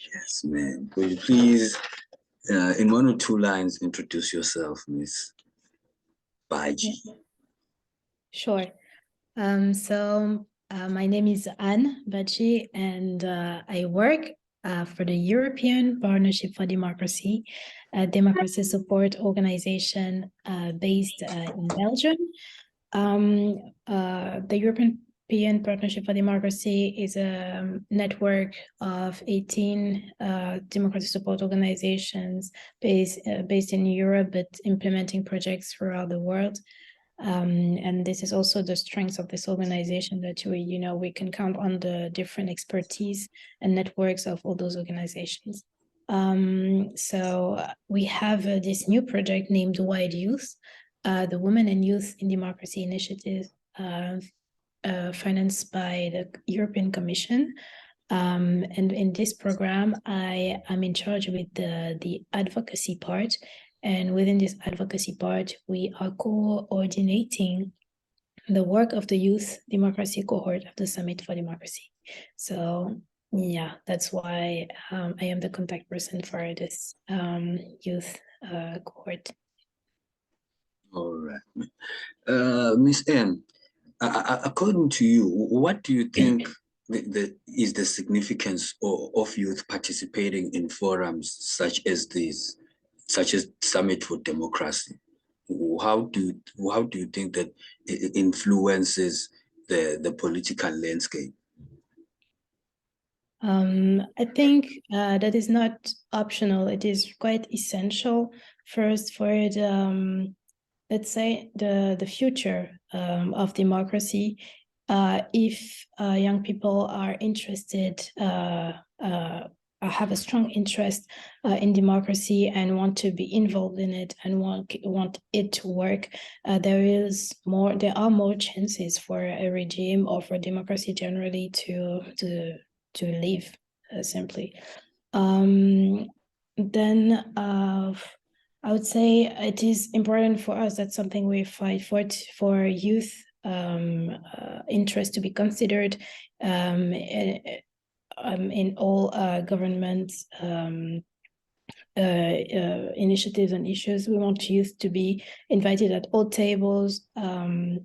Yes, ma'am. Could you please, in 1 or 2 lines, introduce yourself, Miss Baji? Sure. My name is Anne Baji, and I work for the European Partnership for Democracy, a democracy support organization based in Belgium. The European Partnership for Democracy is a network of 18 democracy support organizations based in Europe, but implementing projects throughout the world. And this is also the strength of this organization, that we can count on the different expertise and networks of all those organizations. So we have this new project named Wide Youth, the Women and Youth in Democracy Initiative, financed by the European Commission. And in this program, I am in charge with the advocacy part. And within this advocacy part, we are coordinating the work of the Youth Democracy Cohort of the Summit for Democracy. So yeah, that's why I am the contact person for this youth cohort. All right. Miss M, according to you, what do you think is the significance of youth participating in forums such as these, such as Summit for Democracy? How do you think that it influences the political landscape? I think that is not optional. It is quite essential first for the, let's say, the future of democracy. If young people are interested, have a strong interest in democracy and want to be involved in it and want it to work, there are more chances for a regime or for democracy generally to live simply. Then I would say it is important for us. That's something we fight for youth interest to be considered in all government initiatives and issues. We want youth to be invited at all tables, and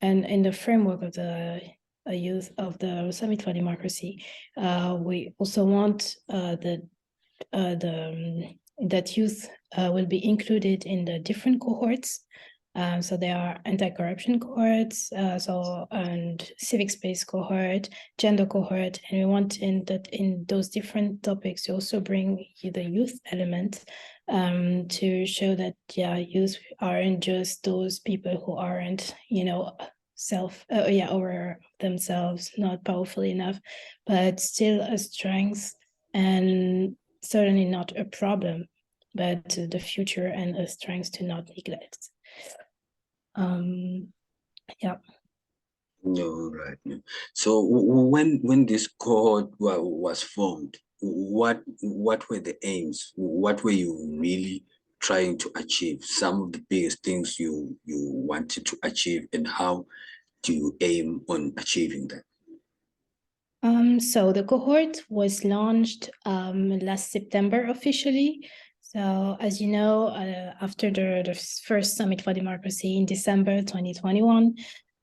in the framework of the youth of the Summit for Democracy, we also want that youth will be included in the different cohorts. So there are anti-corruption cohorts, and civic space cohort, gender cohort, and we want in those different topics to also bring the youth element to show that youth aren't just those people who aren't over themselves, not powerful enough, but still a strength and certainly not a problem, but the future and a strength to not neglect. Yeah. No, right. So when this cohort was formed, what were the aims? What were you really trying to achieve? Some of the biggest things you wanted to achieve, and how do you aim on achieving that? So the cohort was launched last September officially. So as you know, after the first Summit for Democracy in December 2021,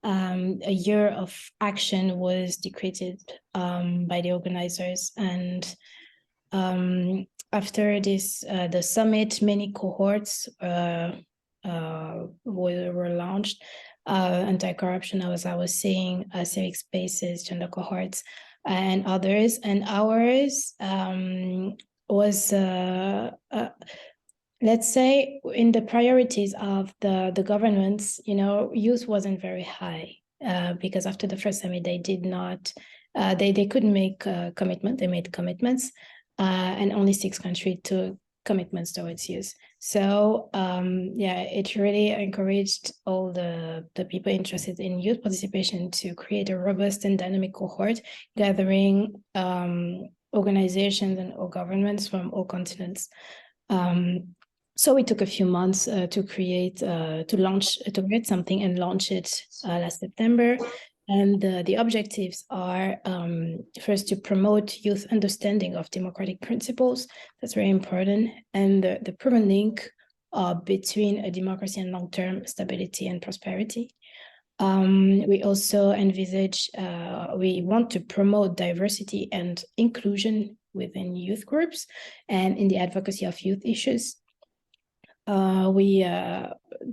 a year of action was decreed by the organizers. And after this, the summit, many cohorts were launched. Anti-corruption, as I was saying, civic spaces, gender cohorts, and others. And ours was, let's say, in the priorities of the governments, youth wasn't very high, because after the first summit, they did not, they couldn't make a commitment. They made commitments, and only 6 countries took commitments towards youth. So it really encouraged all the people interested in youth participation to create a robust and dynamic cohort, gathering organizations and all governments from all continents. So it took a few months to create something and launch it last September. And the objectives are first to promote youth understanding of democratic principles. That's very important. And the proven link between a democracy and long-term stability and prosperity. We also envisage, we want to promote diversity and inclusion within youth groups and in the advocacy of youth issues. We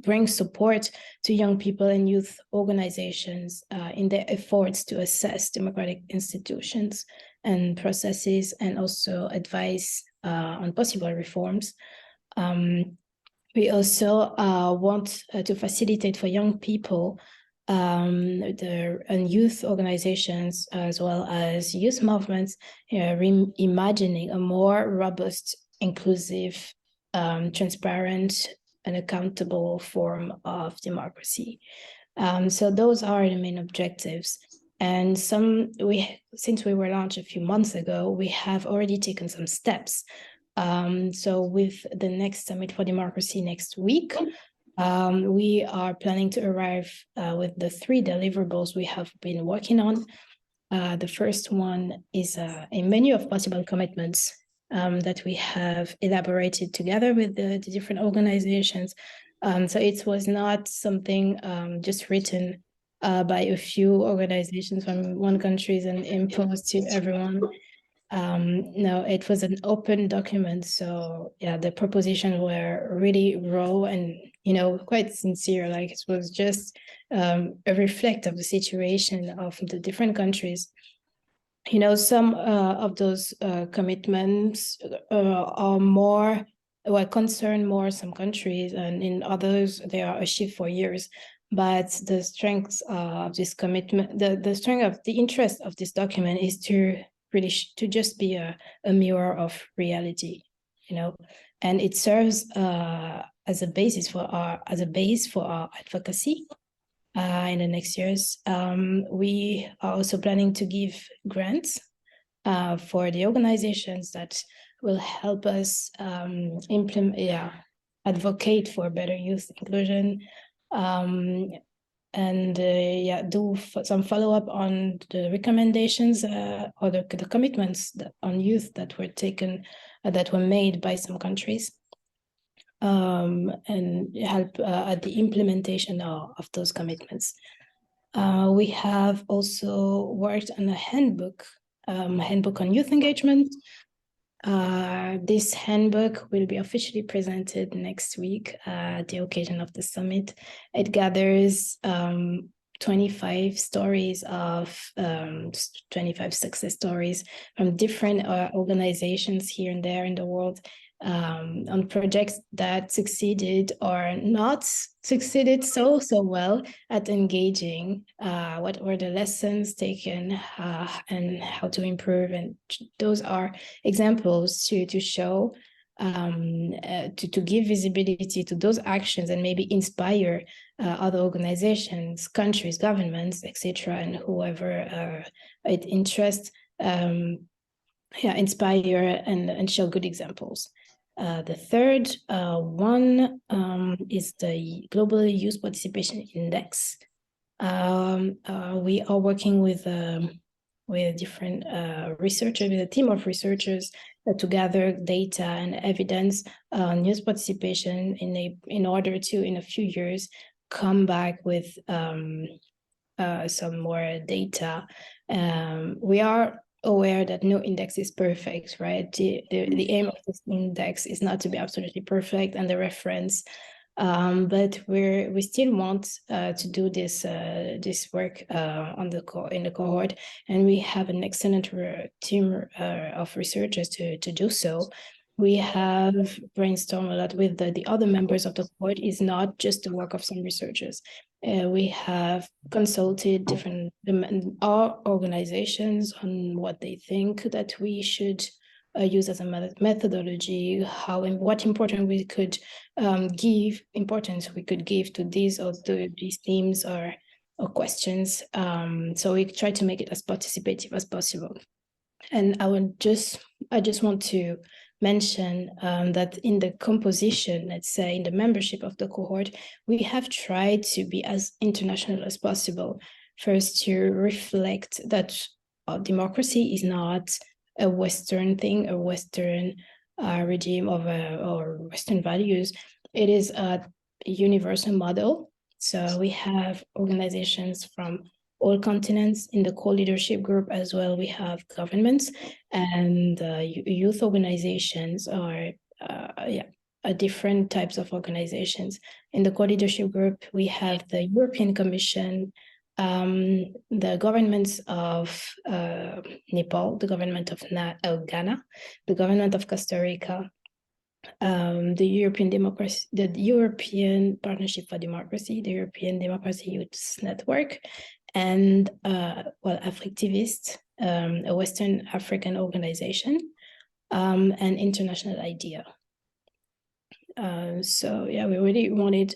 bring support to young people and youth organizations in their efforts to assess democratic institutions and processes, and also advise on possible reforms. We also want to facilitate for young people and youth organizations, as well as youth movements, reimagining a more robust, inclusive, transparent, and accountable form of democracy. So those are the main objectives. And since we were launched a few months ago, we have already taken some steps. So with the next Summit for Democracy next week, we are planning to arrive with the 3 deliverables we have been working on. The first one is a menu of possible commitments that we have elaborated together with the different organizations. So it was not something just written by a few organizations from one country and imposed to everyone. No, it was an open document. So yeah, the propositions were really raw and, quite sincere. Like, it was just a reflect of the situation of the different countries. Some of those commitments are more, concern more some countries, and in others they are achieved for years. But the strength of this commitment, the strength of the interest of this document is to really to just be a mirror of reality, and it serves as a basis for our advocacy in the next years. We are also planning to give grants for the organizations that will help us advocate for better youth inclusion, and do some follow-up on the recommendations or the commitments on youth that were taken, that were made by some countries, and help at the implementation of those commitments. We have also worked on a handbook on youth engagement. This handbook will be officially presented next week at the occasion of the summit. It gathers 25 stories of 25 success stories from different organizations here and there in the world, on projects that succeeded or not succeeded so well at engaging, what were the lessons taken, and how to improve. And those are examples to show, to give visibility to those actions, and maybe inspire other organizations, countries, governments, etc., and whoever it interests, inspire and show good examples. The third one is the Global Youth Participation Index. We are working with different researchers, with a team of researchers, to gather data and evidence on youth participation in order to, in a few years, come back with some more data. We are aware that no index is perfect, right? The aim of this index is not to be absolutely perfect, and the reference, but we still want to do this work in the cohort, and we have an excellent team of researchers to do so. We have brainstormed a lot with the other members of the cohort. It's not just the work of some researchers. We have consulted different organizations on what they think that we should use as a methodology, what importance we could give to these or these themes or questions. So we try to make it as participative as possible. And I just want to mention that in the composition, let's say in the membership of the cohort, we have tried to be as international as possible. first to reflect that democracy is not a Western thing, a Western regime or Western values. It is a universal model. So we have organizations from all continents in the co-leadership group as well. We have governments and youth organizations are different types of organizations. In the co-leadership group, we have the European Commission, the governments of Nepal, the government of Ghana, the government of Costa Rica, the European Partnership for Democracy, the European Democracy Youth Network, and Africtivist, a Western African organization, and International IDEA. So yeah, we really wanted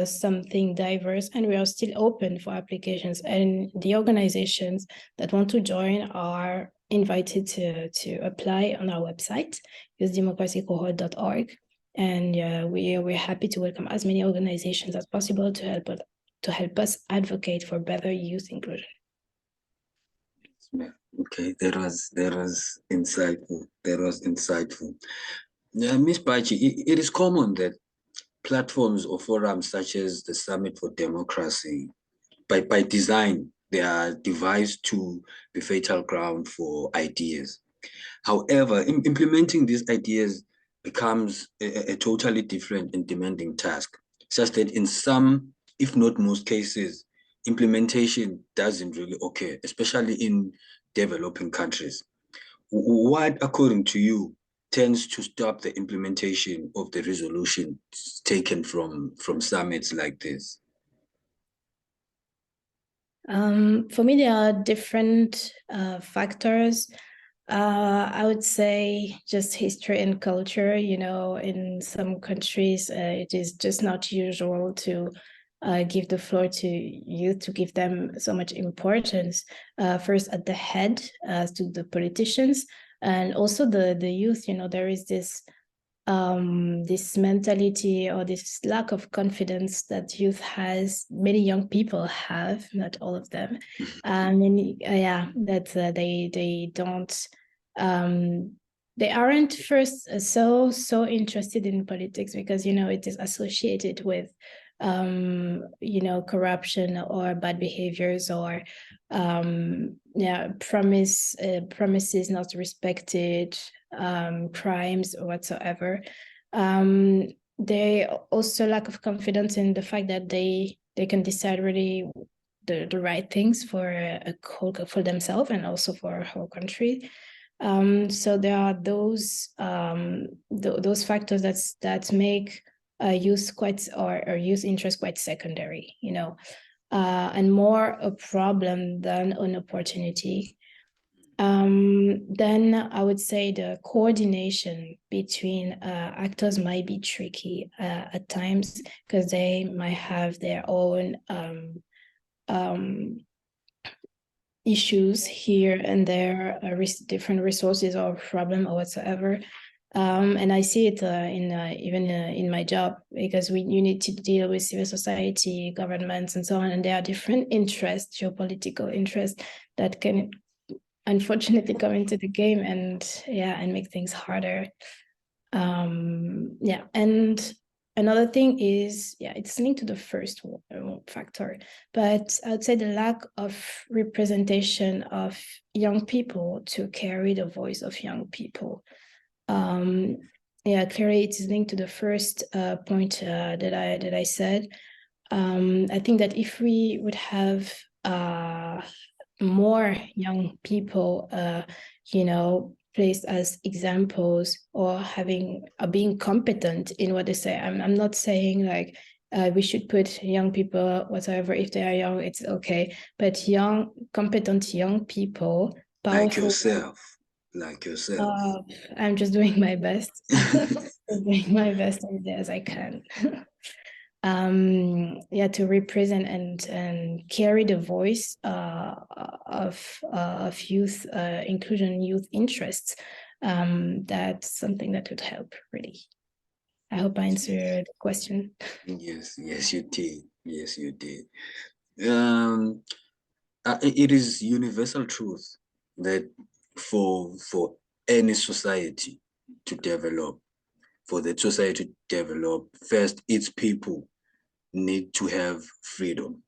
something diverse, and we are still open for applications, and the organizations that want to join are invited to apply on our website, youthdemocracycohort.org, and we're happy to welcome as many organizations as possible to help us advocate for better youth inclusion. Okay, that was insightful. That was insightful. Ms. Bachi, it is common that platforms or forums such as the Summit for Democracy, by design, they are devised to be fertile ground for ideas. However, implementing these ideas becomes a totally different and demanding task, such that in some, if not most cases, implementation doesn't really occur, especially in developing countries. What, according to you, tends to stop the implementation of the resolution taken from summits like this? For me, there are different factors. I would say just history and culture. You know, in some countries, it is just not usual to give the floor to youth, to give them so much importance. First at the head, to the politicians, and also the youth. You know, there is this mentality or this lack of confidence that youth has, many young people have, not all of them, that they don't, they aren't first so interested in politics because, you know, it is associated with corruption or bad behaviors or promises not respected, crimes or whatsoever. They also lack of confidence in the fact that they can decide really the right things for for themselves and also for a whole country. So there are those factors that make youth youth interest quite secondary, you know, and more a problem than an opportunity. Then I would say the coordination between actors might be tricky at times because they might have their own issues here and there, different resources or problem or whatsoever. And I see it in my job because you need to deal with civil society, governments, and so on, and there are different interests, geopolitical interests that can unfortunately come into the game and make things harder. And another thing is, it's linked to the first factor, but I would say the lack of representation of young people to carry the voice of young people. Clearly it is linked to the first point that I said. I think that if we would have more young people, placed as examples or being competent in what they say. I'm not saying like we should put young people whatever, if they are young, it's okay. But competent young people, powerful, like yourself. I'm just doing my best. Doing my best every day as I can. To represent and carry the voice of youth inclusion, youth interests. That's something that would help, really. I hope I answered the question. Yes, you did. Yes, you did. It is universal truth that for any society to develop, for the society to develop, first its people need to have freedom.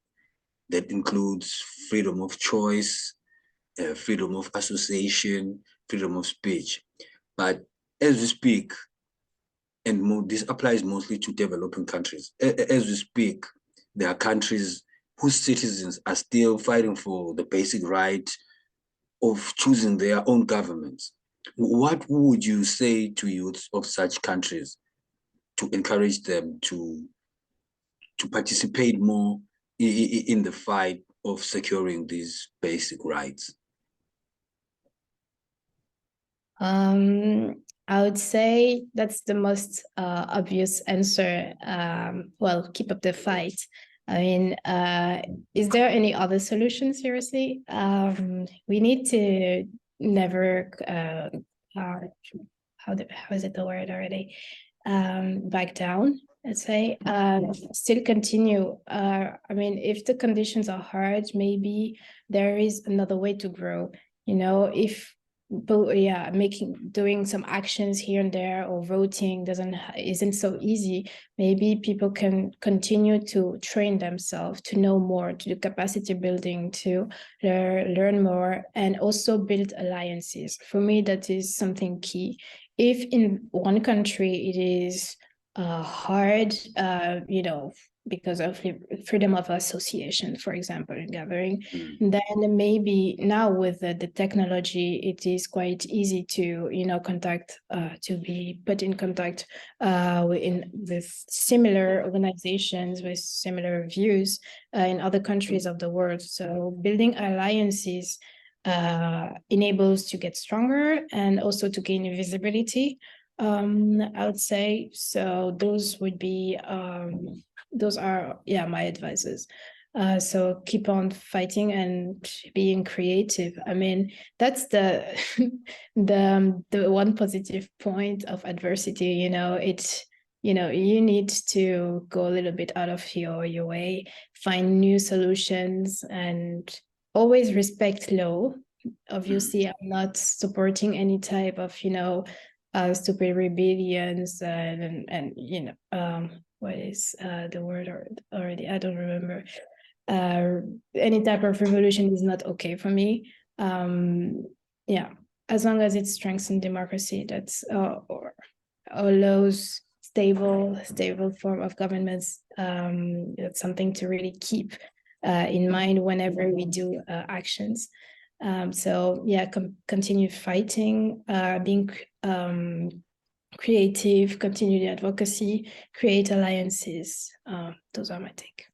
That includes freedom of choice, freedom of association, freedom of speech. But as we speak, and this applies mostly to developing countries, as we speak, there are countries whose citizens are still fighting for the basic right of choosing their own governments. What would you say to youths of such countries to encourage them to participate more in the fight of securing these basic rights? I would say that's the most obvious answer. Well, keep up the fight. I mean, is there any other solution? Seriously, we need to never. How is it the word already? Back down. Let's say, still continue. I mean, if the conditions are hard, maybe there is another way to grow. You know, if but yeah, doing some actions here and there or voting isn't so easy. Maybe people can continue to train themselves to know more, to do capacity building, to learn more, and also build alliances. For me, that is something key. If in one country it is hard, because of freedom of association, for example, in gathering, then maybe now with the technology, it is quite easy to, to be put in contact with similar organizations, with similar views in other countries of the world. So building alliances enables to get stronger and also to gain visibility. I would say so. Those are my advices. So keep on fighting and being creative. I mean, that's the the one positive point of adversity. You need to go a little bit out of your way, find new solutions, and always respect law. Obviously, I'm not supporting any type of stupid rebellions and what is the word already? I don't remember. Any type of revolution is not okay for me. Yeah, as long as it strengthens democracy, that's or allows stable form of governments. That's something to really keep in mind whenever we do actions. So yeah, continue fighting, being creative, continue the advocacy, create alliances. Those are my take.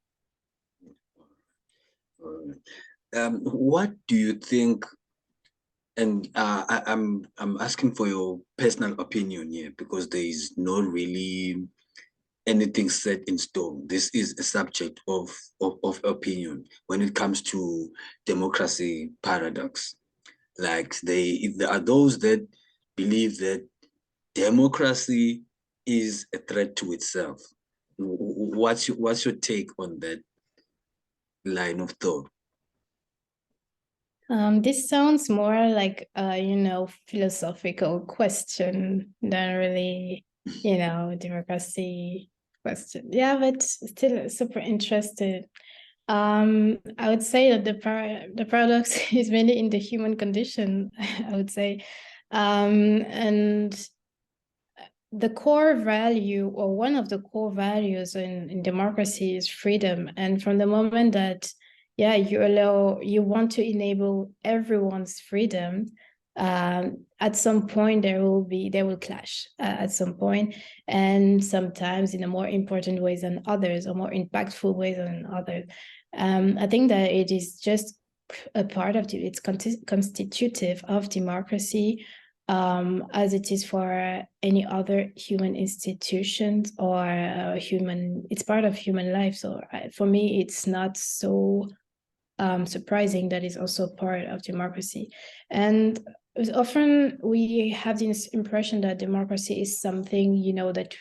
What do you think? And I'm asking for your personal opinion here because there is not really anything set in stone. This is a subject of opinion when it comes to democracy paradox. Like there are those that believe that democracy is a threat to itself. What's your take on that line of thought? This sounds more like philosophical question than really, democracy question. Yeah, but still super interested. I would say that the paradox is mainly in the human condition, I would say. And the core value, or one of the core values in democracy, is freedom. And from the moment that you want to enable everyone's freedom, at some point they will clash at some point, and sometimes in a more important ways than others, or more impactful ways than others. I think that it is just a part of it's constitutive of democracy, as it is for any other human institutions or it's part of human life. So for me, it's not so surprising that it's also part of democracy. And often we have this impression that democracy is something, that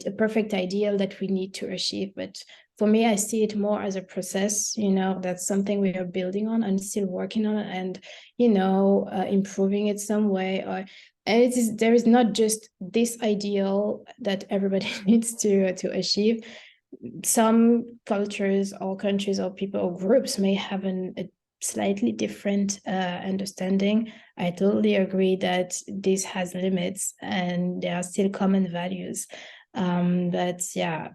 a perfect ideal that we need to achieve. But for me, I see it more as a process, that's something we are building on and still working on, and, improving it some way. And there is not just this ideal that everybody needs to achieve. Some cultures or countries or people or groups may have a slightly different understanding. I totally agree that this has limits and there are still common values. But yeah,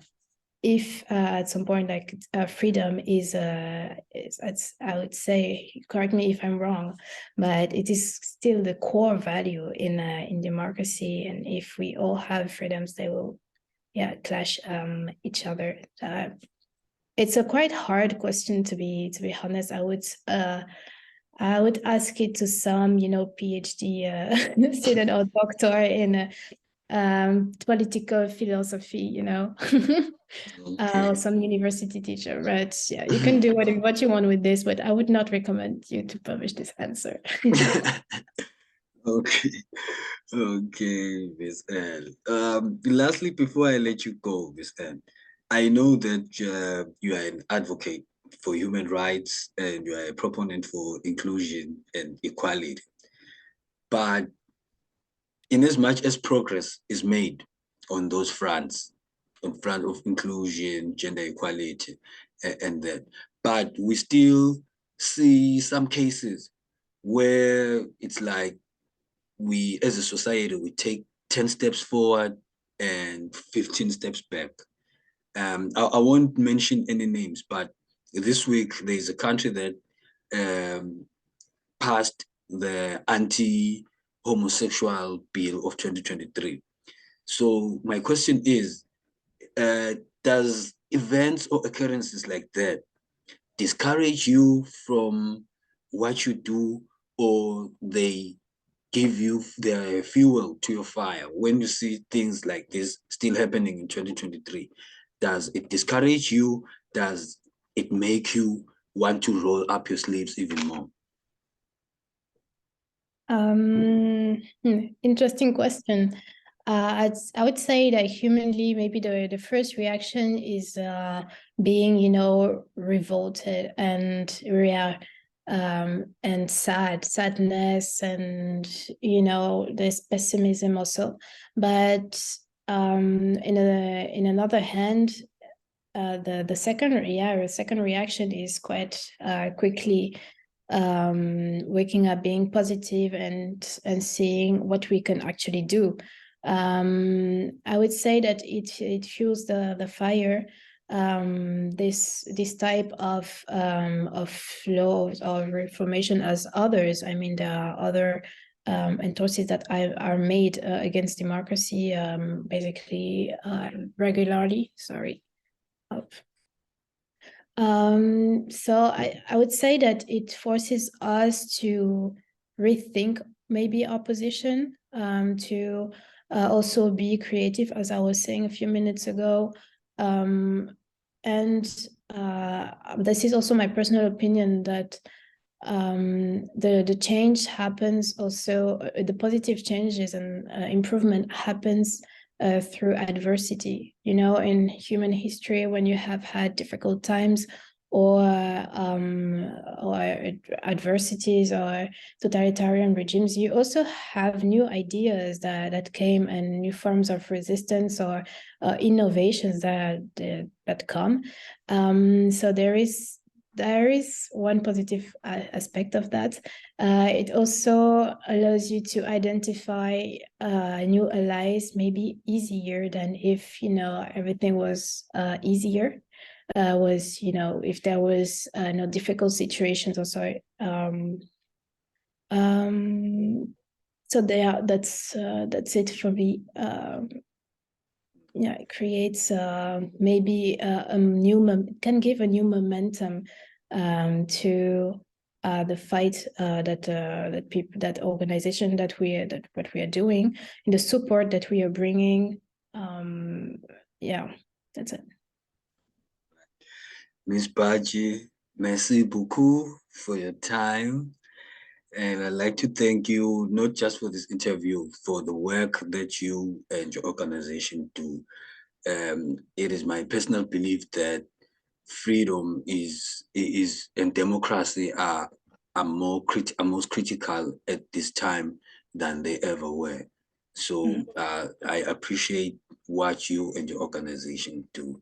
if at some point freedom is I would say, correct me if I'm wrong, but it is still the core value in democracy, and if we all have freedoms, they will clash each other. It's a quite hard question, to be honest. I would ask it to some PhD student or doctor in political philosophy, Okay. or some university teacher. But yeah, you can do what you want with this, but I would not recommend you to publish this answer. Okay. Okay, Miss L. Lastly, before I let you go, Miss L, I know that you are an advocate for human rights and you are a proponent for inclusion and equality. But in as much as progress is made on those fronts, in front of inclusion, gender equality, and that, but we still see some cases where it's like we as a society we take 10 steps forward and 15 steps back. I won't mention any names, but this week there's a country that um, passed the anti-homosexual bill of 2023. So my question is, does events or occurrences like that discourage you from what you do, or they give you the fuel to your fire when you see things like this still happening in 2023? Does it discourage you? Does it make you want to roll up your sleeves even more? Interesting question. I would say that humanly, maybe the first reaction is being, revolted and sadness, and there's pessimism also. But in another hand, the second reaction is quite quickly waking up, being positive, and seeing what we can actually do. I would say that it fuels the fire. This type of flow or reformation as others. I mean, there are other entorses that are made against democracy, basically regularly. Sorry. So I would say that it forces us to rethink maybe our position, to also be creative, as I was saying a few minutes ago. And this is also my personal opinion that the change happens also, the positive changes and improvement happens through adversity. In human history, when you have had difficult times or adversities or totalitarian regimes, you also have new ideas that came, and new forms of resistance or innovations that come. So there is one positive aspect of that. It also allows you to identify new allies maybe easier than if everything was easier. If there was no difficult situations or so. So that's it for me. It creates maybe can give a new momentum to the fight that organization that what we are doing, and the support that we are bringing. That's it. Miss Baji, merci beaucoup for your time. And I'd like to thank you not just for this interview, for the work that you and your organization do. It is my personal belief that freedom and democracy are most critical at this time than they ever were. So I appreciate what you and your organization do.